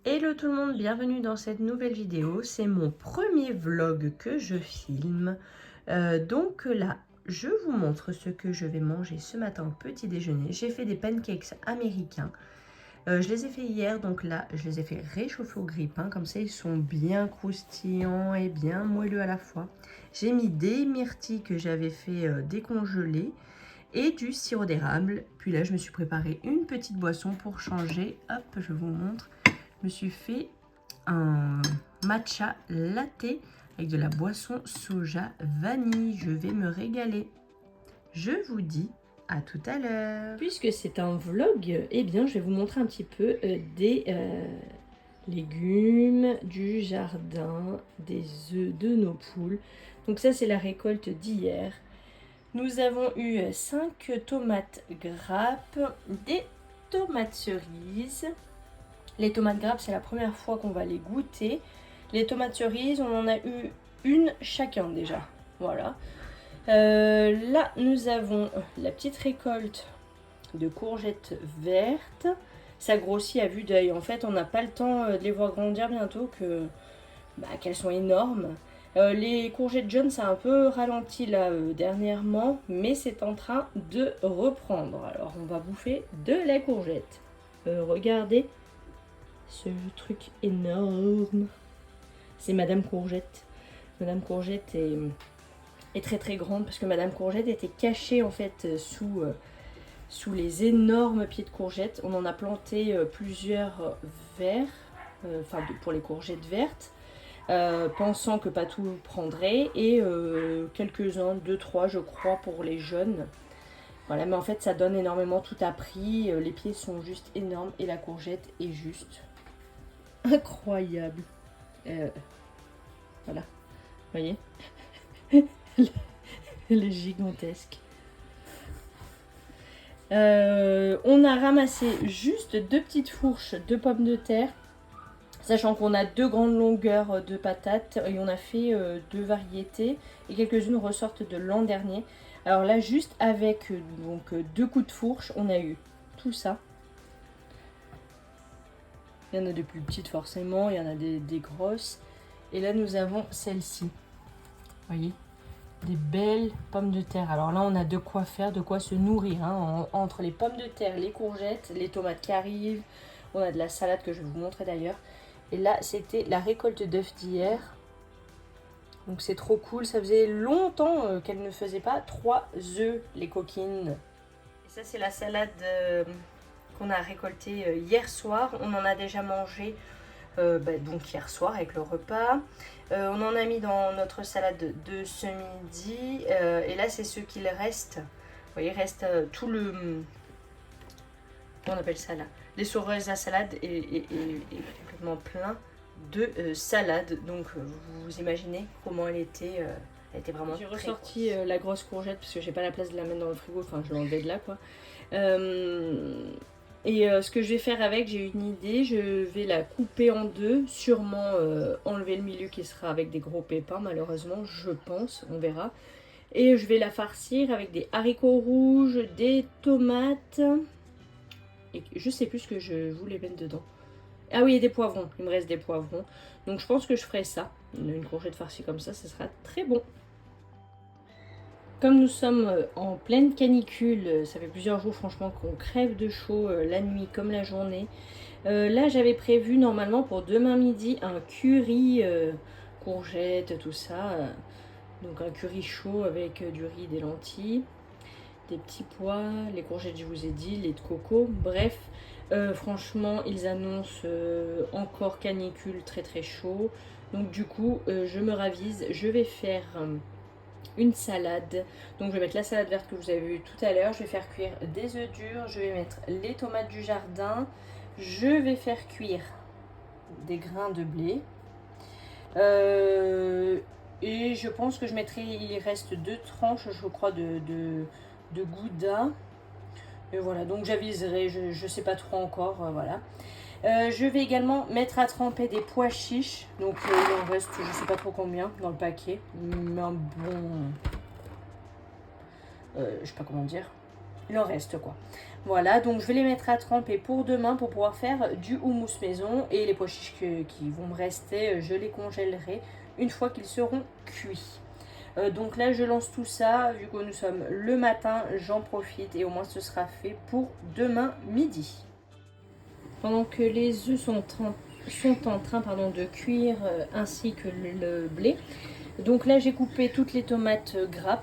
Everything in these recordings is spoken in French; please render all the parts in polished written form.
Hello tout le monde, bienvenue dans cette nouvelle vidéo. C'est mon premier vlog que je filme. Donc là, je vous montre ce que je vais manger ce matin au petit déjeuner. J'ai fait des pancakes américains. Je les ai fait hier, donc là, je les ai fait réchauffer au grille-pain. Comme ça, ils sont bien croustillants et bien moelleux à la fois. J'ai mis des myrtilles que j'avais fait décongeler et du sirop d'érable. Puis là, je me suis préparé une petite boisson pour changer. Hop, je vous montre. Je me suis fait un matcha latte avec de la boisson soja vanille. Je vais me régaler. Je vous dis à tout à l'heure. Puisque c'est un vlog, eh bien, je vais vous montrer un petit peu des légumes, du jardin, des œufs de nos poules. Donc ça, c'est la récolte d'hier. Nous avons eu 5 tomates grappes, des tomates cerises. Les tomates grappes, c'est la première fois qu'on va les goûter. Les tomates cerises, on en a eu une chacun déjà. Voilà. Là, nous avons la petite récolte de courgettes vertes. Ça grossit à vue d'œil. En fait, on n'a pas le temps de les voir grandir bientôt qu'elles sont énormes. Les courgettes jaunes, ça a un peu ralenti là dernièrement, mais c'est en train de reprendre. Alors, on va bouffer de la courgette. Regardez ce truc énorme. C'est Madame Courgette. Madame Courgette est très très grande parce que Madame Courgette était cachée en fait sous les énormes pieds de courgettes. On en a planté plusieurs verts, pour les courgettes vertes, pensant que pas tout prendrait, et quelques-uns, 2-3 je crois pour les jeunes. Voilà, mais en fait ça donne énormément, tout a pris, les pieds sont juste énormes et la courgette est juste incroyable. Voilà, vous voyez. Elle est gigantesque. On a ramassé juste 2 petites fourches de pommes de terre, sachant qu'on a 2 grandes longueurs de patates et on a fait 2 variétés et quelques-unes ressortent de l'an dernier. Alors là, juste avec 2 coups de fourche, on a eu tout ça. Il y en a des plus petites forcément, il y en a des grosses. Et là, nous avons celle-ci. Vous voyez, des belles pommes de terre. Alors là, on a de quoi faire, de quoi se nourrir. Hein. Entre les pommes de terre, les courgettes, les tomates qui arrivent. On a de la salade que je vais vous montrer d'ailleurs. Et là, c'était la récolte d'œufs d'hier. Donc c'est trop cool. Ça faisait longtemps qu'elle ne faisait pas 3 œufs, les coquines. Et ça, c'est la salade qu'on a récoltée hier soir. On en a déjà mangé donc hier soir avec le repas. On en a mis dans notre salade de ce midi. Et là, c'est ce qu'il reste. Vous voyez, il reste tout le... Comment on appelle ça là? Les sauresses à salade est complètement plein de salade. Donc vous imaginez comment elle était vraiment. J'ai ressorti la grosse courgette parce que j'ai pas la place de la mettre dans le frigo. Enfin, je l'enlevais de là quoi. Ce que je vais faire avec, j'ai une idée, je vais la couper en 2, sûrement enlever le milieu qui sera avec des gros pépins malheureusement, je pense, on verra. Et je vais la farcir avec des haricots rouges, des tomates, et je sais plus ce que je voulais mettre dedans. Ah oui, et des poivrons, il me reste des poivrons. Donc je pense que je ferai ça, une courgette farcie comme ça sera très bon. Comme nous sommes en pleine canicule, ça fait plusieurs jours franchement qu'on crève de chaud la nuit comme la journée. Là j'avais prévu normalement pour demain midi un curry courgettes, tout ça. Donc un curry chaud avec du riz, des lentilles, des petits pois, les courgettes je vous ai dit, lait de coco, bref. Franchement ils annoncent encore canicule très très chaud. Donc du coup je me ravise, je vais faire... une salade. Donc je vais mettre la salade verte que vous avez vue tout à l'heure. Je vais faire cuire des œufs durs. Je vais mettre les tomates du jardin. Je vais faire cuire des grains de blé. Et je pense que je mettrai, il reste 2 tranches, je crois, de gouda. Et voilà, donc j'aviserai, je sais pas trop encore, voilà. Je vais également mettre à tremper des pois chiches. Donc il en reste, je sais pas trop combien dans le paquet. Mais un bon... je sais pas comment dire. Il en reste quoi. Voilà, donc je vais les mettre à tremper pour demain pour pouvoir faire du houmous maison. Et les pois chiches qui vont me rester, je les congèlerai une fois qu'ils seront cuits. Donc là, je lance tout ça. Vu que nous sommes le matin, j'en profite et au moins ce sera fait pour demain midi. Pendant que les œufs sont en train de cuire ainsi que le blé. Donc là, j'ai coupé toutes les tomates grappes.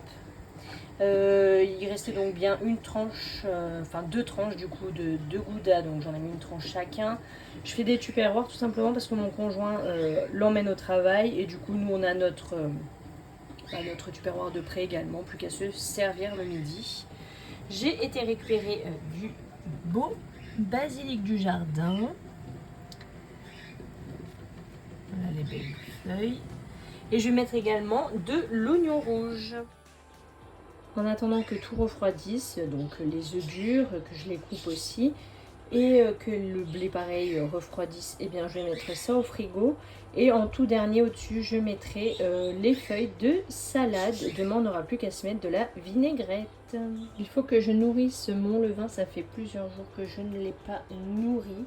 Il restait donc bien une tranche, enfin 2 tranches du coup de 2 goudas, donc j'en ai mis une tranche chacun. Je fais des tupperwares tout simplement parce que mon conjoint l'emmène au travail et du coup nous on a notre tupperware de près également, plus qu'à se servir le midi. J'ai été récupérer du beau basilic du jardin. Voilà les belles feuilles. Et je vais mettre également de l'oignon rouge. En attendant que tout refroidisse, donc les œufs durs, que je les coupe aussi, et que le blé pareil refroidisse, et bien je vais mettre ça au frigo. Et en tout dernier au-dessus, je mettrai les feuilles de salade. Demain, on n'aura plus qu'à se mettre de la vinaigrette. Il faut que je nourrisse mon levain, ça fait plusieurs jours que je ne l'ai pas nourri.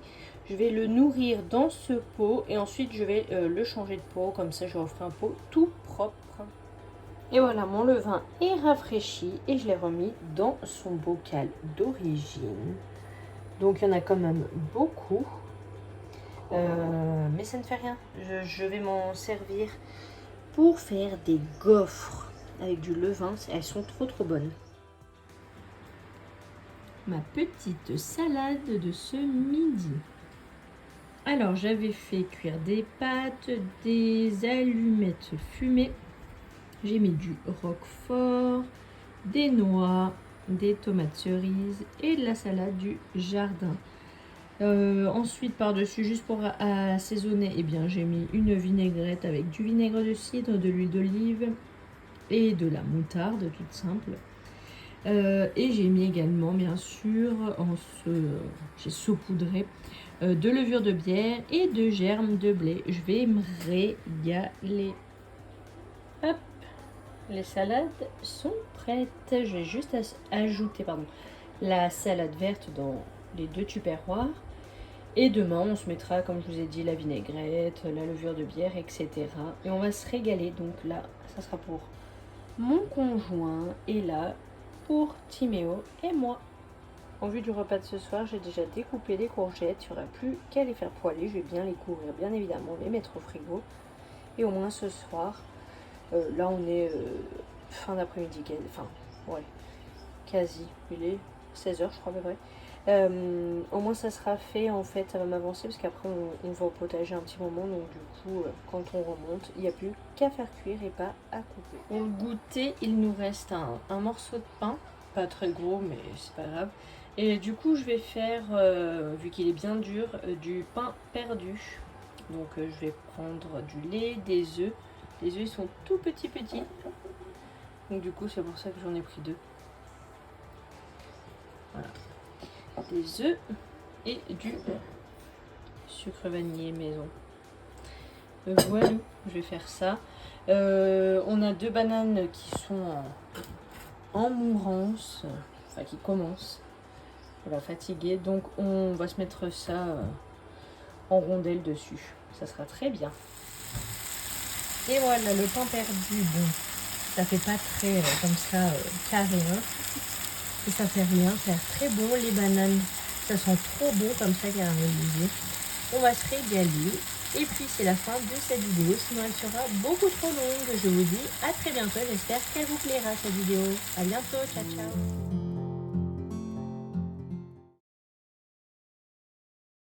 Je vais le nourrir dans ce pot et ensuite je vais le changer de pot, comme ça je referai un pot tout propre. Et voilà, mon levain est rafraîchi et je l'ai remis dans son bocal d'origine. Donc il y en a quand même beaucoup. Mais ça ne fait rien. Je vais m'en servir pour faire des gaufres avec du levain. Elles sont trop bonnes. Ma petite salade de ce midi. Alors j'avais fait cuire des pâtes, des allumettes fumées. J'ai mis du roquefort, des noix, des tomates cerises et de la salade du jardin. Ensuite, par-dessus, juste pour assaisonner, eh bien, j'ai mis une vinaigrette avec du vinaigre de cidre, de l'huile d'olive et de la moutarde, toute simple. Et j'ai mis également, bien sûr, j'ai saupoudré de levure de bière et de germes de blé. Je vais me régaler. Hop! Les salades sont prêtes. Je vais juste ajouter la salade verte dans les 2 tupperwares. Et demain, on se mettra, comme je vous ai dit, la vinaigrette, la levure de bière, etc. Et on va se régaler. Donc là, ça sera pour mon conjoint. Et là, pour Timéo et moi. En vue du repas de ce soir, j'ai déjà découpé des courgettes. Il n'y aura plus qu'à les faire poêler. Je vais bien les couvrir, bien évidemment, les mettre au frigo. Et au moins ce soir... là on est fin d'après-midi, quasi, il est 16h je crois à peu près. Au moins ça sera fait, en fait ça va m'avancer parce qu'après on va au potager un petit moment, donc du coup quand on remonte il n'y a plus qu'à faire cuire et pas à couper. Pour le goûter il nous reste un morceau de pain, pas très gros mais c'est pas grave. Et du coup je vais faire, vu qu'il est bien dur, du pain perdu. Donc je vais prendre du lait, des œufs. Les œufs ils sont tout petits. Donc du coup c'est pour ça que j'en ai pris 2. Voilà. Des œufs et du sucre vanillé maison. Voilà, je vais faire ça. On a 2 bananes qui sont en mourance, enfin qui commencent. Voilà, fatiguées. Donc on va se mettre ça en rondelles dessus. Ça sera très bien. Et voilà, le pain perdu, bon, ça fait pas très comme ça carré, hein. Et ça fait rien, ça a l'air très bon. Les bananes, ça sent trop bon comme ça caramélisé. On va se régaler. Et puis c'est la fin de cette vidéo, sinon elle sera beaucoup trop longue. Je vous dis à très bientôt, j'espère qu'elle vous plaira cette vidéo. À bientôt, ciao ciao.